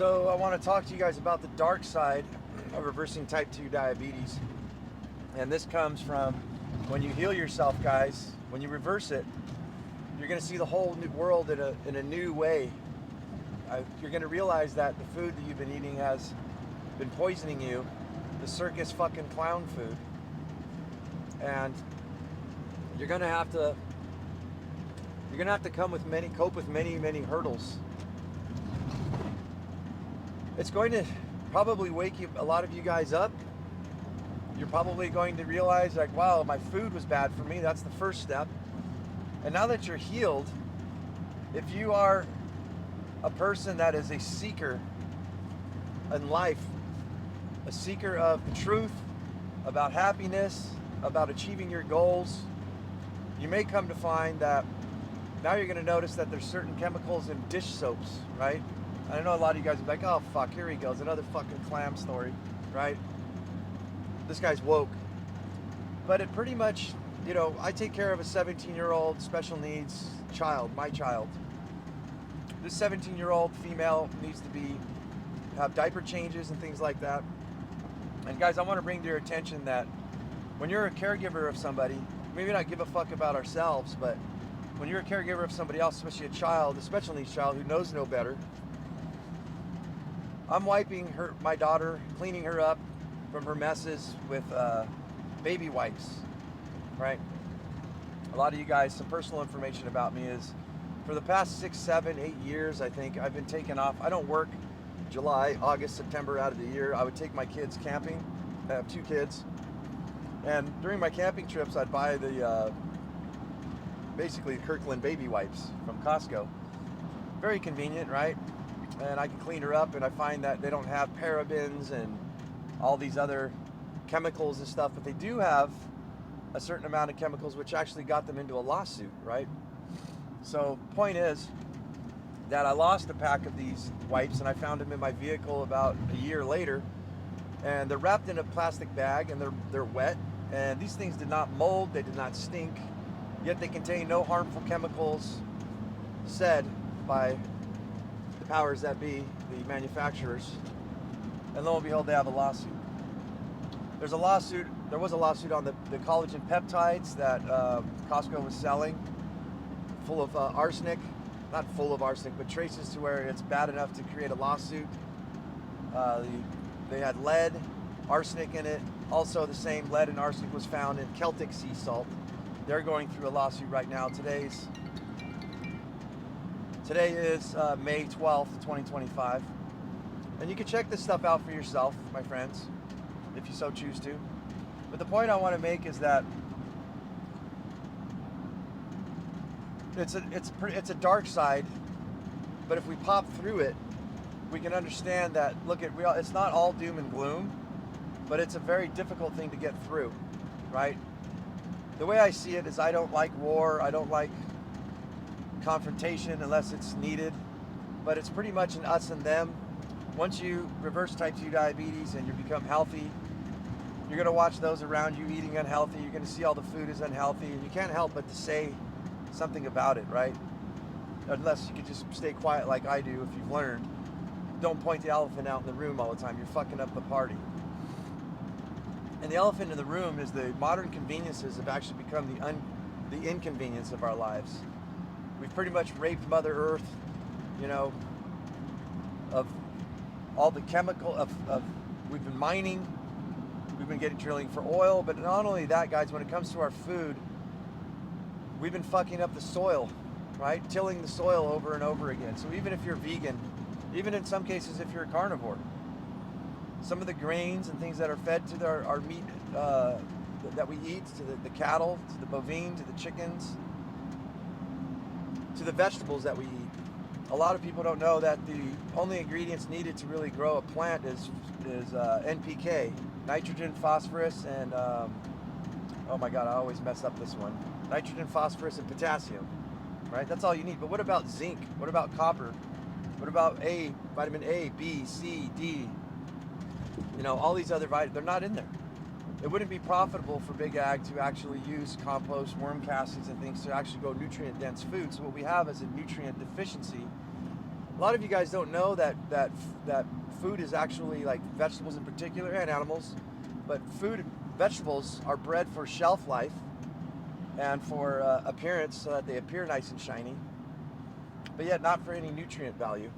So I want to talk to you guys about the dark side of reversing type 2 diabetes. And this comes from when you heal yourself, guys. When you reverse it, you're going to see the whole new world in a new way. You're going to realize that the food that you've been eating has been poisoning you, the circus fucking clown food. And you're going to have to cope with many hurdles. It's going to probably wake a lot of you guys up. You're probably going to realize, like, wow, my food was bad for me. That's the first step. And now that you're healed, if you are a person that is a seeker in life, a seeker of the truth, about happiness, about achieving your goals, you may come to find that now you're going to notice that there's certain chemicals in dish soaps, right? I know a lot of you guys are like, oh fuck, here he goes, another fucking clam story, right? This guy's woke. But it pretty much, I take care of a 17-year-old special needs child, my child. This 17-year-old female needs to have diaper changes and things like that. And guys, I want to bring to your attention that when you're a caregiver of somebody, maybe not give a fuck about ourselves, but when you're a caregiver of somebody else, especially a child, a special needs child who knows no better, I'm wiping my daughter, cleaning her up from her messes with baby wipes, right? A lot of you guys, some personal information about me is, for the past 6, 7, 8 years, I think, I've been taking off. I don't work July, August, September out of the year. I would take my kids camping. I have 2 kids. And during my camping trips, I'd buy basically Kirkland baby wipes from Costco. Very convenient, right? And I can clean her up, and I find that they don't have parabens and all these other chemicals and stuff, but they do have a certain amount of chemicals which actually got them into a lawsuit, right? So point is that I lost a pack of these wipes, and I found them in my vehicle about a year later, and they're wrapped in a plastic bag, and they're wet, and these things did not mold, they did not stink, yet they contain no harmful chemicals, said by the powers that be, the manufacturers. And lo and behold, they have a lawsuit. There was a lawsuit on the collagen peptides that Costco was selling, full of arsenic, not full of arsenic, but traces to where it's bad enough to create a lawsuit. They had lead, arsenic in it. Also, the same lead and arsenic was found in Celtic sea salt. They're going through a lawsuit right now. Today is May 12th, 2025. And you can check this stuff out for yourself, my friends, if you so choose to. But the point I want to make is that it's a dark side, but if we pop through it, we can understand that, it's not all doom and gloom, but it's a very difficult thing to get through, right? The way I see it is, I don't like war, I don't like confrontation unless it's needed, but it's pretty much an us and them. Once you reverse type 2 diabetes and you become healthy, you're going to watch those around you eating unhealthy, you're going to see all the food is unhealthy, and you can't help but to say something about it, right? Unless you could just stay quiet like I do, if you've learned. Don't point the elephant out in the room all the time, you're fucking up the party. And the elephant in the room is the modern conveniences have actually become the inconvenience of our lives. We've pretty much raped Mother Earth, of all the chemical we've been mining, we've been drilling for oil, but not only that, guys, when it comes to our food, we've been fucking up the soil, right? Tilling the soil over and over again. So even if you're vegan, even in some cases if you're a carnivore, some of the grains and things that are fed to our meat that we eat, to the cattle, to the bovine, to the chickens, to the vegetables that we eat. A lot of people don't know that the only ingredients needed to really grow a plant is NPK, nitrogen, phosphorus, and oh my god, I always mess up this one. Nitrogen, phosphorus, and potassium, right? That's all you need. But what about zinc? What about copper? What about vitamin A, B, C, D? All these other vitamins, they're not in there. It wouldn't be profitable for Big Ag to actually use compost, worm castings, and things to actually grow nutrient-dense food. So what we have is a nutrient deficiency lot of you guys don't know that food is actually, like vegetables in particular and animals, but vegetables are bred for shelf life and for appearance, so that they appear nice and shiny, but yet not for any nutrient value.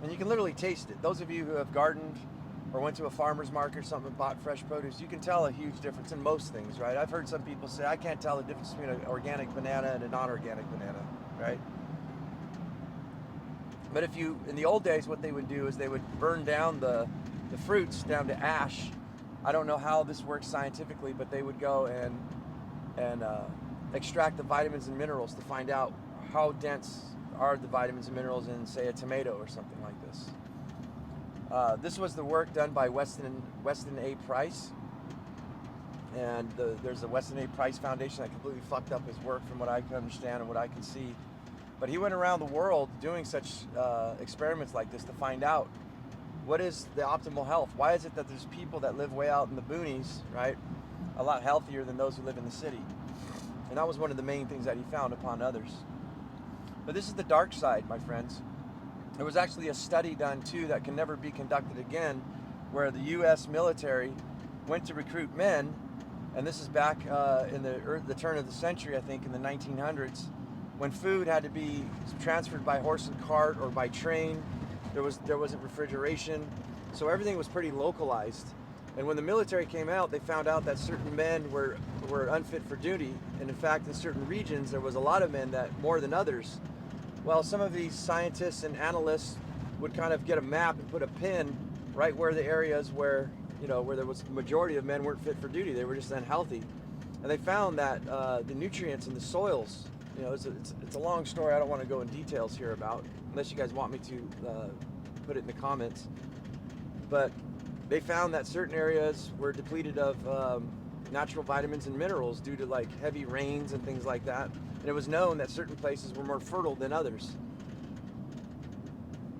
And you can literally taste it. Those of you who have gardened or went to a farmer's market or something and bought fresh produce, you can tell a huge difference in most things, right? I've heard some people say, I can't tell the difference between an organic banana and a non-organic banana, right? But if you, in the old days, what they would do is they would burn down the fruits down to ash. I don't know how this works scientifically, but they would go and extract the vitamins and minerals to find out how dense are the vitamins and minerals in, say, a tomato or something like this. This was the work done by Weston A. Price, and there's a Weston A. Price Foundation that completely fucked up his work from what I can understand and what I can see. But he went around the world doing such experiments like this to find out what is the optimal health. Why is it that there's people that live way out in the boonies, right, a lot healthier than those who live in the city? And that was one of the main things that he found upon others. But this is the dark side, my friends. There was actually a study done too that can never be conducted again, where the U.S. military went to recruit men, and this is back in the turn of the century, I think, in the 1900s, when food had to be transferred by horse and cart or by train. There wasn't refrigeration, so everything was pretty localized. And when the military came out, they found out that certain men were unfit for duty, and in fact, in certain regions, there was a lot of men that more than others. Well, some of these scientists and analysts would kind of get a map and put a pin right where the areas where there was the majority of men weren't fit for duty. They were just unhealthy. And they found that the nutrients in the soils, it's a long story I don't want to go in details here about, unless you guys want me to put it in the comments. But they found that certain areas were depleted of natural vitamins and minerals due to like heavy rains and things like that. And it was known that certain places were more fertile than others.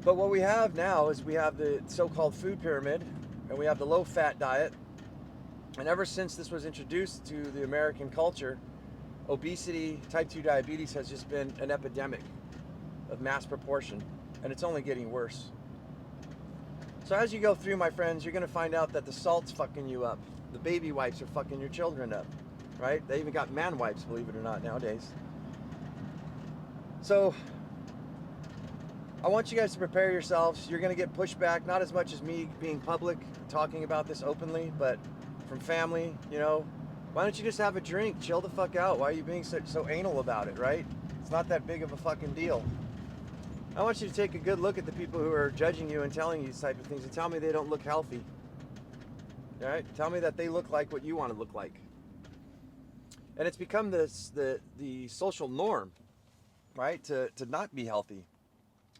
But what we have now is we have the so-called food pyramid, and we have the low-fat diet. And ever since this was introduced to the American culture, obesity, type 2 diabetes has just been an epidemic of mass proportion, and it's only getting worse. So as you go through, my friends, you're going to find out that the salt's fucking you up. The baby wipes are fucking your children up, right? They even got man wipes, believe it or not, nowadays. So I want you guys to prepare yourselves. You're going to get pushback, not as much as me being public, talking about this openly, but from family, Why don't you just have a drink, chill the fuck out? Why are you being so anal about it, right? It's not that big of a fucking deal. I want you to take a good look at the people who are judging you and telling you these type of things and tell me they don't look healthy. All right? Tell me that they look like what you want to look like. And it's become the social norm, right, to not be healthy.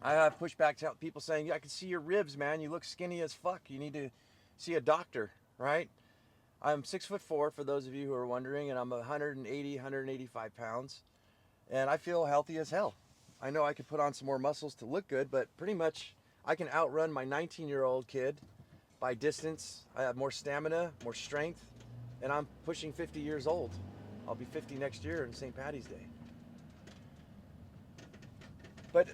I have pushback to people saying, yeah, I can see your ribs, man. You look skinny as fuck. You need to see a doctor, right? I'm 6'4" for those of you who are wondering, and I'm 185 pounds. And I feel healthy as hell. I know I could put on some more muscles to look good, but pretty much I can outrun my 19-year-old kid by distance. I have more stamina, more strength, and I'm pushing 50 years old. I'll be 50 next year on St. Patty's Day. But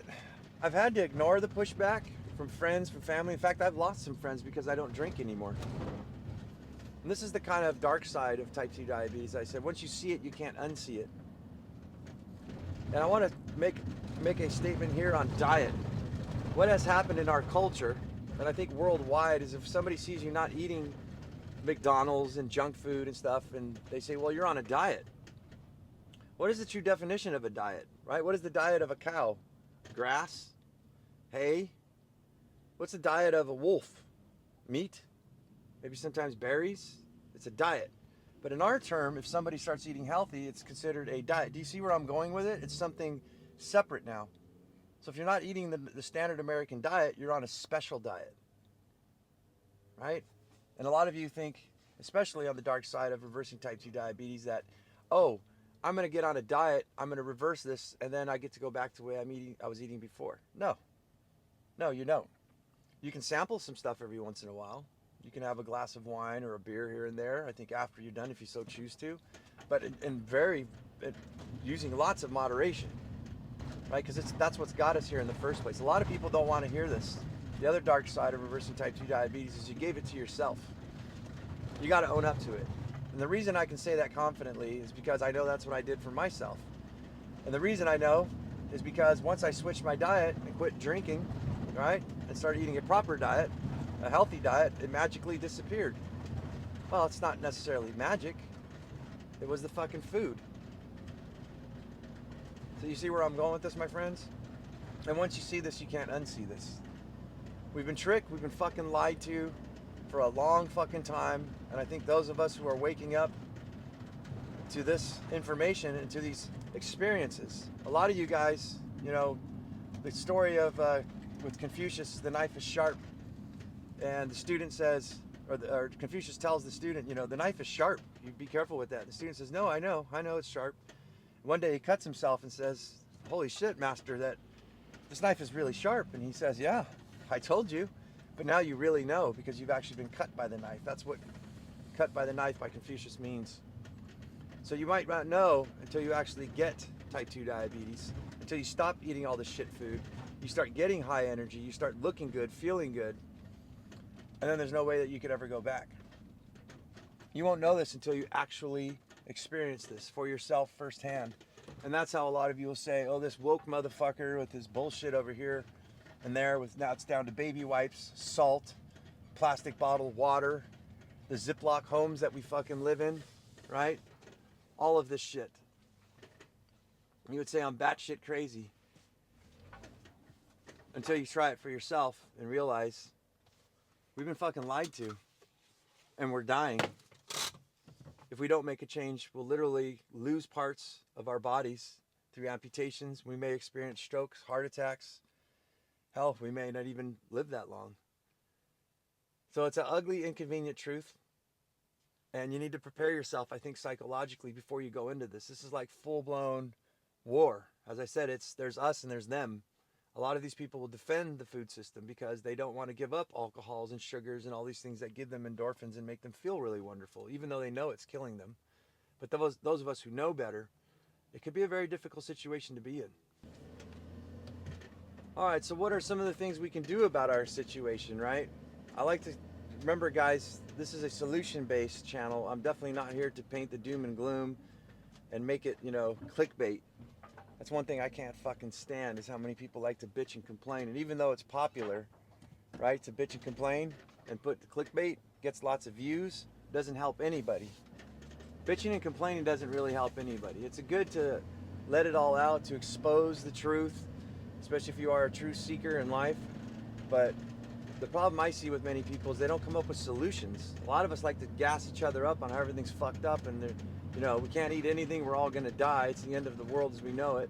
I've had to ignore the pushback from friends, from family. In fact, I've lost some friends because I don't drink anymore. And this is the kind of dark side of type 2 diabetes. I said, once you see it, you can't unsee it. And I want to make a statement here on diet. What has happened in our culture, and I think worldwide, is if somebody sees you not eating McDonald's and junk food and stuff, and they say, well, you're on a diet. What is the true definition of a diet, right? What is the diet of a cow? Grass? Hay? What's the diet of a wolf? Meat? Maybe sometimes berries? It's a diet. But in our term, if somebody starts eating healthy, it's considered a diet. Do you see where I'm going with it? It's something separate now. So if you're not eating the standard American diet, you're on a special diet, right? And a lot of you think, especially on the dark side of reversing type 2 diabetes, that, oh, I'm going to get on a diet, I'm going to reverse this, and then I get to go back to the way I was eating before. No, you don't. You can sample some stuff every once in a while. You can have a glass of wine or a beer here and there, I think after you're done, if you so choose to, but using lots of moderation, right? Because that's what's got us here in the first place. A lot of people don't want to hear this. The other dark side of reversing type 2 diabetes is you gave it to yourself. You got to own up to it. And the reason I can say that confidently is because I know that's what I did for myself. And the reason I know is because once I switched my diet and quit drinking, right, and started eating a proper diet, a healthy diet, it magically disappeared. Well, it's not necessarily magic. It was the fucking food. So you see where I'm going with this, my friends? And once you see this, you can't unsee this. We've been tricked, we've been fucking lied to for a long fucking time. And I think those of us who are waking up to this information and to these experiences, a lot of you guys, you know, the story of with Confucius, the knife is sharp, and the student says, or Confucius tells the student, you know, the knife is sharp, you be careful with that. The student says, no, I know it's sharp. One day he cuts himself and says, holy shit, master, that this knife is really sharp. And he says, yeah, I told you, but now you really know because you've actually been cut by the knife. That's what cut by the knife by Confucius means. So you might not know until you actually get type 2 diabetes, until you stop eating all this shit food, you start getting high energy, you start looking good, feeling good, and then there's no way that you could ever go back. You won't know this until you actually experience this for yourself firsthand. And that's how a lot of you will say, oh, this woke motherfucker with his bullshit over here and there, with now it's down to baby wipes, salt, plastic bottle water, the Ziploc homes that we fucking live in, right? All of this shit. You would say I'm batshit crazy until you try it for yourself and realize we've been fucking lied to and we're dying. If we don't make a change, we'll literally lose parts of our bodies through amputations. We may experience strokes, heart attacks. Hell, we may not even live that long. So it's an ugly, inconvenient truth. And you need to prepare yourself, I think, psychologically before you go into this. This is like full-blown war. As I said, there's us and there's them. A lot of these people will defend the food system because they don't want to give up alcohols and sugars and all these things that give them endorphins and make them feel really wonderful, even though they know it's killing them. But those of us who know better, it could be a very difficult situation to be in. All right, so what are some of the things we can do about our situation, right? I like to remember, guys, this is a solution-based channel. I'm definitely not here to paint the doom and gloom and make it, you know, clickbait. That's one thing I can't fucking stand, is how many people like to bitch and complain. And even though it's popular, right, to bitch and complain and put the clickbait, gets lots of views, doesn't help anybody. Bitching and complaining doesn't really help anybody. It's good to let it all out, to expose the truth, especially if you are a true seeker in life. But the problem I see with many people is they don't come up with solutions. A lot of us like to gas each other up on how everything's fucked up and you know, we can't eat anything, we're all gonna die, it's the end of the world as we know it.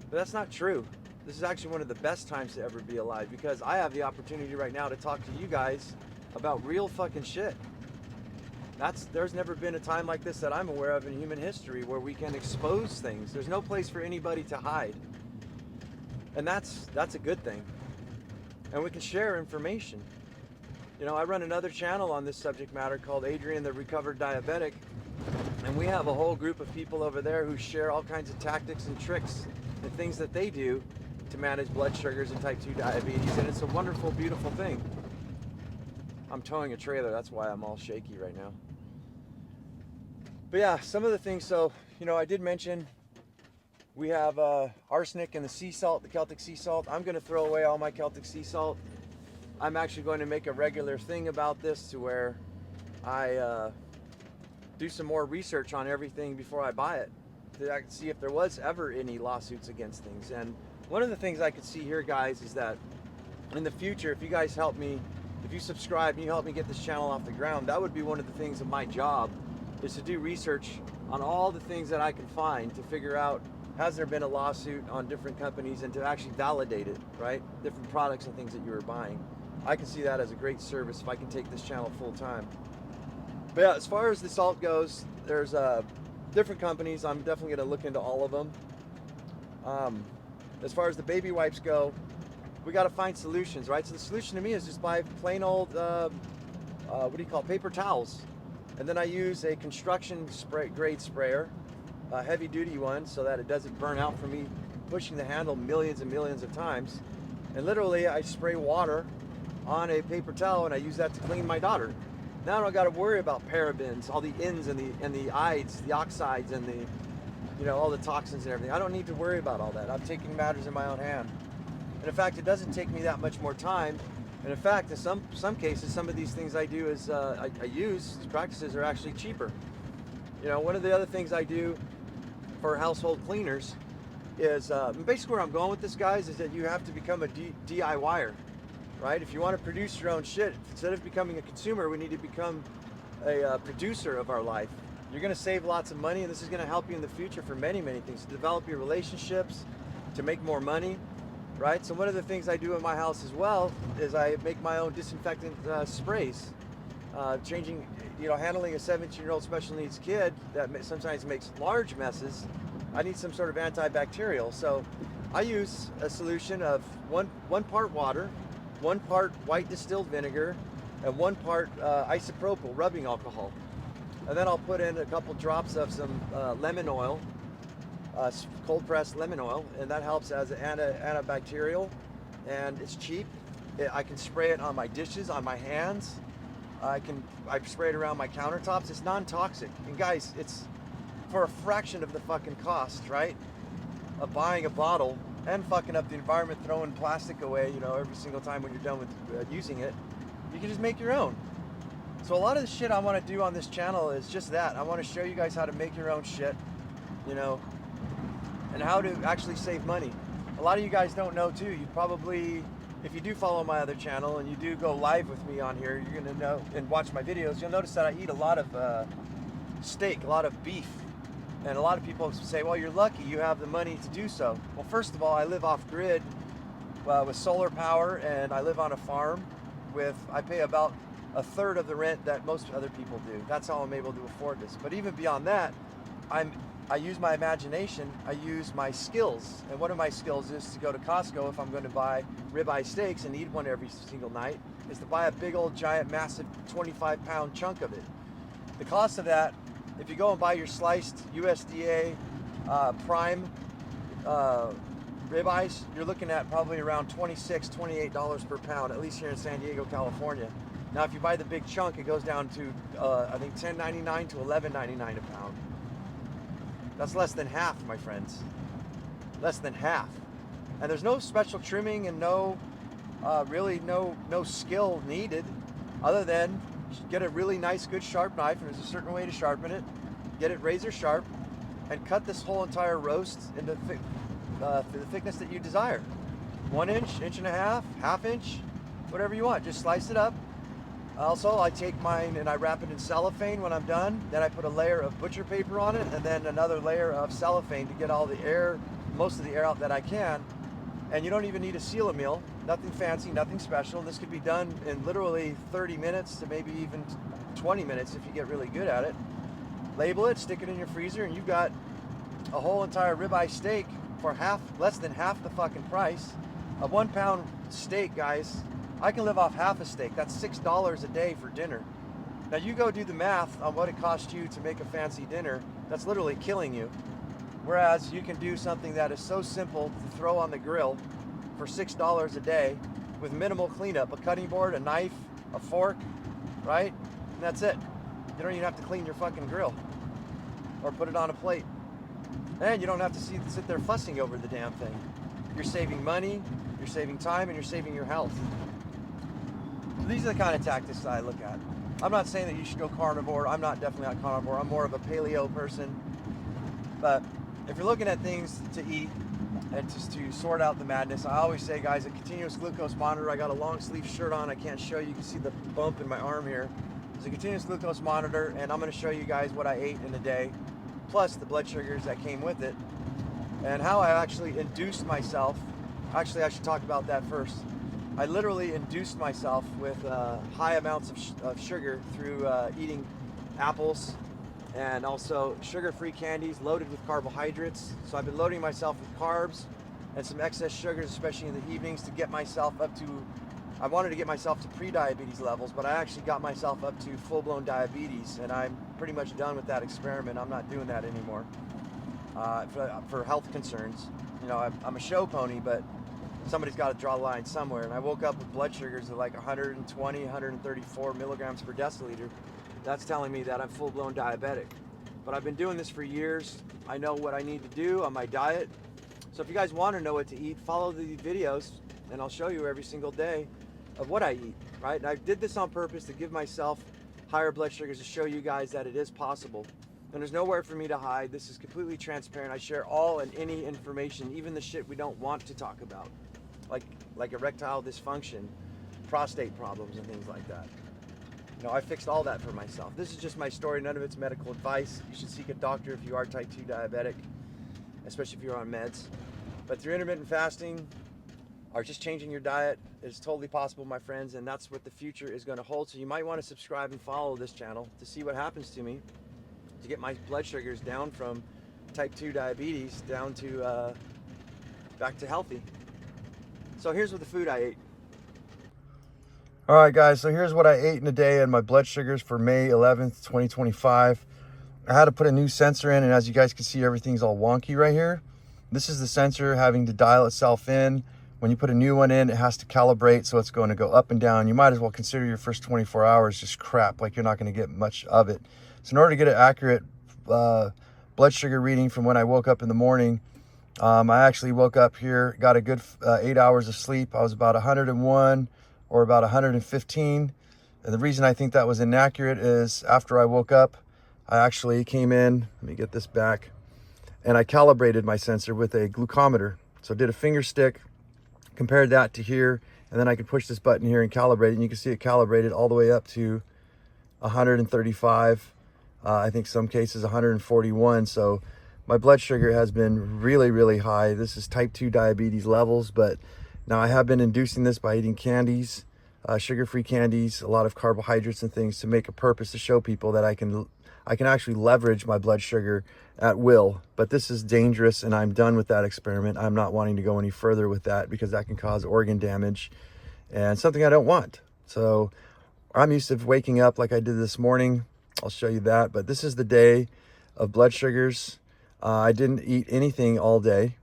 But that's not true. This is actually one of the best times to ever be alive, because I have the opportunity right now to talk to you guys about real fucking shit. There's never been a time like this that I'm aware of in human history where we can expose things. There's no place for anybody to hide. And that's a good thing. And we can share information. You know, I run another channel on this subject matter called Adrian the Recovered Diabetic. And we have a whole group of people over there who share all kinds of tactics and tricks and things that they do to manage blood sugars and type 2 diabetes. And it's a wonderful, beautiful thing. I'm towing a trailer, that's why I'm all shaky right now. But yeah, some of the things, so, you know, I did mention we have arsenic and the sea salt, the Celtic sea salt. I'm going to throw away all my Celtic sea salt. I'm actually going to make a regular thing about this, to where I do some more research on everything before I buy it, to I can see if there was ever any lawsuits against things. And one of the things I could see here, guys, is that in the future, if you guys help me, if you subscribe and you help me get this channel off the ground, that would be one of the things of my job, is to do research on all the things that I can find to figure out, has there been a lawsuit on different companies, and to actually validate it, right? Different products and things that you were buying. I can see that as a great service if I can take this channel full time. But yeah, as far as the salt goes, there's different companies. I'm definitely going to look into all of them. As far as the baby wipes go, we got to find solutions, right? So the solution to me is just buy plain old, what do you call it, paper towels. And then I use a construction grade sprayer, a heavy duty one, so that it doesn't burn out for me pushing the handle millions and millions of times. And literally I spray water on a paper towel and I use that to clean my daughter. Now I don't got to worry about parabens, all the ins and the ides, the oxides and the, you know, all the toxins and everything. I don't need to worry about all that. I'm taking matters in my own hand. And in fact, it doesn't take me that much more time. And in fact, in some cases, some of these things I do is I use, these practices are actually cheaper. You know, one of the other things I do for household cleaners is, basically where I'm going with this, guys, is that you have to become a DIYer, right? If you want to produce your own shit, instead of becoming a consumer, we need to become a producer of our life. You're going to save lots of money, and this is going to help you in the future for many, many things, to develop your relationships, to make more money, right? So one of the things I do in my house as well is I make my own disinfectant sprays. Changing, you know, handling a 17-year-old special needs kid that sometimes makes large messes, I need some sort of antibacterial. So I use a solution of one part water, 1 part white distilled vinegar, and 1 part isopropyl rubbing alcohol. And then I'll put in a couple drops of some lemon oil, cold pressed lemon oil, and that helps as an antibacterial, and it's cheap. I can spray it on my dishes, on my hands. I spray it around my countertops. It's non-toxic. And guys, it's for a fraction of the fucking cost, right? Of buying a bottle and fucking up the environment, throwing plastic away, you know, every single time when you're done with using it. You can just make your own. So a lot of the shit I want to do on this channel is just that. I want to show you guys how to make your own shit, you know, and how to actually save money. A lot of you guys don't know too. You probably, if you do follow my other channel and you do go live with me on here, you're gonna know and watch my videos, you'll notice that I eat a lot of steak, a lot of beef. And a lot of people say, well, you're lucky you have the money to do so. Well, first of all, I live off grid with solar power, and I live on a farm I pay about 1/3 of the rent that most other people do. That's how I'm able to afford this. But even beyond that, I use my imagination, I use my skills. And one of my skills is to go to Costco if I'm going to buy ribeye steaks and eat one every single night, is to buy a big old giant massive 25-pound chunk of it. The cost of that, if you go and buy your sliced USDA prime ribeyes, you're looking at probably around $26, $28 per pound, at least here in San Diego, California. Now, if you buy the big chunk, it goes down to, I think, $10.99 to $11.99 a pound. That's less than half, my friends. Less than half. And there's no special trimming and really no skill needed other than get a really nice, good, sharp knife, and there's a certain way to sharpen it. Get it razor sharp and cut this whole entire roast into the thickness that you desire. 1 inch, 1.5 inch, 1/2 inch, whatever you want. Just slice it up. Also, I take mine and I wrap it in cellophane when I'm done. Then I put a layer of butcher paper on it, and then another layer of cellophane to get all the air, most of the air out that I can. And you don't even need a seal meal. Nothing fancy, nothing special. This could be done in literally 30 minutes to maybe even 20 minutes if you get really good at it. Label it, stick it in your freezer, and you've got a whole entire ribeye steak for less than half the fucking price. A 1 pound steak, guys, I can live off half a steak. That's $6 a day for dinner. Now you go do the math on what it costs you to make a fancy dinner. That's literally killing you. Whereas you can do something that is so simple to throw on the grill for $6 a day with minimal cleanup. A cutting board, a knife, a fork, right? And that's it. You don't even have to clean your fucking grill or put it on a plate. And you don't have to sit there fussing over the damn thing. You're saving money, you're saving time, and you're saving your health. These are the kind of tactics that I look at. I'm not saying that you should go carnivore. I'm definitely not carnivore. I'm more of a paleo person. But if you're looking at things to eat and just to sort out the madness, I always say, guys, a continuous glucose monitor. I got a long sleeve shirt on. I can't show you. You can see the bump in my arm here. It's a continuous glucose monitor, and I'm going to show you guys what I ate in a day, plus the blood sugars that came with it, and how I actually induced myself. Actually, I should talk about that first. I literally induced myself with high amounts of sugar through eating apples and also sugar-free candies loaded with carbohydrates. So I've been loading myself with carbs and some excess sugars, especially in the evenings, to get myself up to, I wanted to get myself to pre-diabetes levels, but I actually got myself up to full-blown diabetes, and I'm pretty much done with that experiment. I'm not doing that anymore. for health concerns. You know, I'm a show pony, but somebody's got to draw the line somewhere. And I woke up with blood sugars of like 120, 134 milligrams per deciliter. That's telling me that I'm full-blown diabetic. But I've been doing this for years. I know what I need to do on my diet. So if you guys want to know what to eat, follow the videos, and I'll show you every single day of what I eat, right? And I did this on purpose to give myself higher blood sugars to show you guys that it is possible. And there's nowhere for me to hide. This is completely transparent. I share all and any information, even the shit we don't want to talk about, like erectile dysfunction, prostate problems, and things like that. You know, I fixed all that for myself. This is just my story. None of it's medical advice. You should seek a doctor if you are type 2 diabetic, especially if you're on meds. But through intermittent fasting or just changing your diet, it's totally possible, my friends, and that's what the future is going to hold. So you might want to subscribe and follow this channel to see what happens to me, to get my blood sugars down from type 2 diabetes down to back to healthy. So here's what the food I ate. All right, guys, so here's what I ate in a day and my blood sugars for May 11th, 2025. I had to put a new sensor in, and as you guys can see, everything's all wonky right here. This is the sensor having to dial itself in. When you put a new one in, it has to calibrate, so it's going to go up and down. You might as well consider your first 24 hours just crap, like you're not going to get much of it. So in order to get an accurate blood sugar reading from when I woke up in the morning, I actually woke up here, got a good 8 hours of sleep. I was about 101 or about 115. And the reason I think that was inaccurate is after I woke up, I actually came in, let me get this back, and I calibrated my sensor with a glucometer. So I did a finger stick, compared that to here, and then I could push this button here and calibrate it, and you can see it calibrated all the way up to 135, I think some cases 141. So my blood sugar has been really, really high. This is type 2 diabetes levels, but now I have been inducing this by eating candies, sugar-free candies, a lot of carbohydrates and things to make a purpose to show people that I can actually leverage my blood sugar at will. But this is dangerous, and I'm done with that experiment. I'm not wanting to go any further with that because that can cause organ damage and something I don't want. So I'm used to waking up like I did this morning. I'll show you that. But this is the day of blood sugars. I didn't eat anything all day.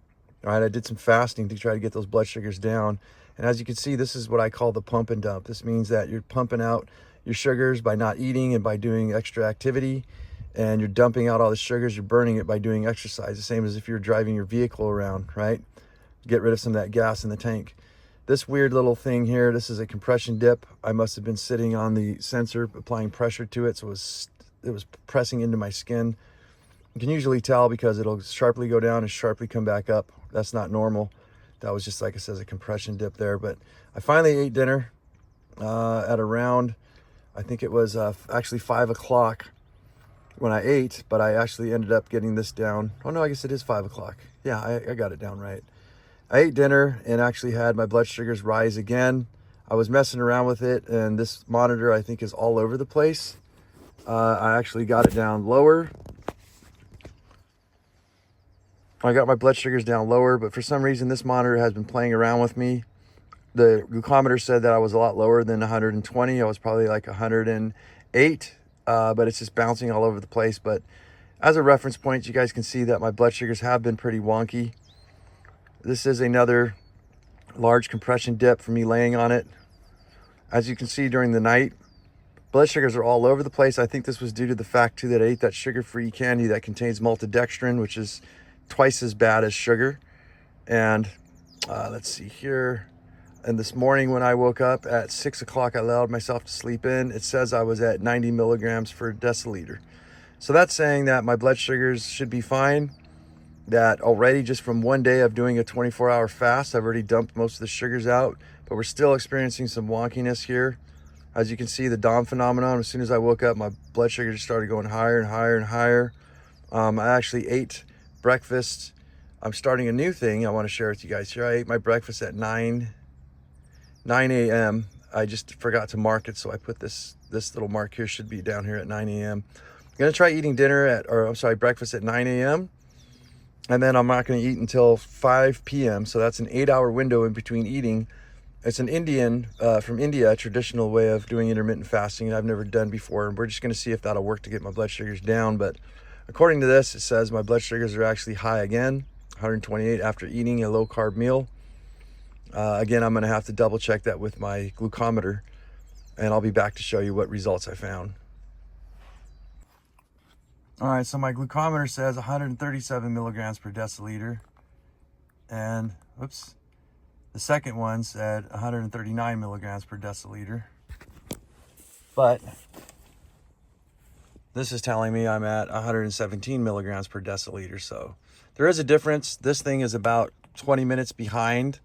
All right, I did some fasting to try to get those blood sugars down. And as you can see, this is what I call the pump and dump. This means that you're pumping out your sugars by not eating and by doing extra activity, and you're dumping out all the sugars, you're burning it by doing exercise, the same as if you're driving your vehicle around, right? Get rid of some of that gas in the tank. This weird little thing here, this is a compression dip. I must have been sitting on the sensor, applying pressure to it, so it was pressing into my skin. You can usually tell because it'll sharply go down and sharply come back up. That's not normal. That was just, like it says, a compression dip there. But I finally ate dinner at around, I think it was actually 5 o'clock when I ate, but I actually ended up getting this down. Oh no, I guess it is 5 o'clock. Yeah, I got it down right. I ate dinner and actually had my blood sugars rise again. I was messing around with it, and this monitor I think is all over the place. I actually got it down lower. I got my blood sugars down lower, but for some reason this monitor has been playing around with me. The glucometer said that I was a lot lower than 120. I was probably like 108, but it's just bouncing all over the place. But as a reference point, you guys can see that my blood sugars have been pretty wonky. This is another large compression dip for me laying on it. As you can see during the night, blood sugars are all over the place. I think this was due to the fact too that I ate that sugar-free candy that contains maltodextrin, which is twice as bad as sugar. And let's see here. And this morning when I woke up at 6 o'clock, I allowed myself to sleep in. It says I was at 90 milligrams per deciliter. So that's saying that my blood sugars should be fine. That already just from one day of doing a 24-hour fast, I've already dumped most of the sugars out, but we're still experiencing some wonkiness here. As you can see, the Dom phenomenon, as soon as I woke up, my blood sugar just started going higher and higher and higher. I actually ate breakfast. I'm starting a new thing I want to share with you guys here. I ate my breakfast at 9 a.m. I just forgot to mark it, so I put this little mark here, should be down here at 9 a.m. I'm gonna try eating breakfast at 9 a.m. and then I'm not gonna eat until 5 p.m. So that's an 8-hour window in between eating. It's an Indian, from India, a traditional way of doing intermittent fasting that I've never done before. And we're just gonna see if that'll work to get my blood sugars down. But According to this, it says my blood sugars are actually high again, 128 after eating a low carb meal. Again, I'm gonna have to double check that with my glucometer, and I'll be back to show you what results I found. All right, so my glucometer says 137 milligrams per deciliter, and whoops, the second one said 139 milligrams per deciliter. But this is telling me I'm at 117 milligrams per deciliter. So there is a difference. This thing is about 20 minutes behind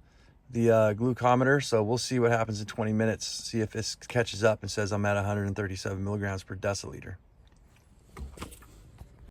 the glucometer. So we'll see what happens in 20 minutes. See if this catches up and says I'm at 137 milligrams per deciliter.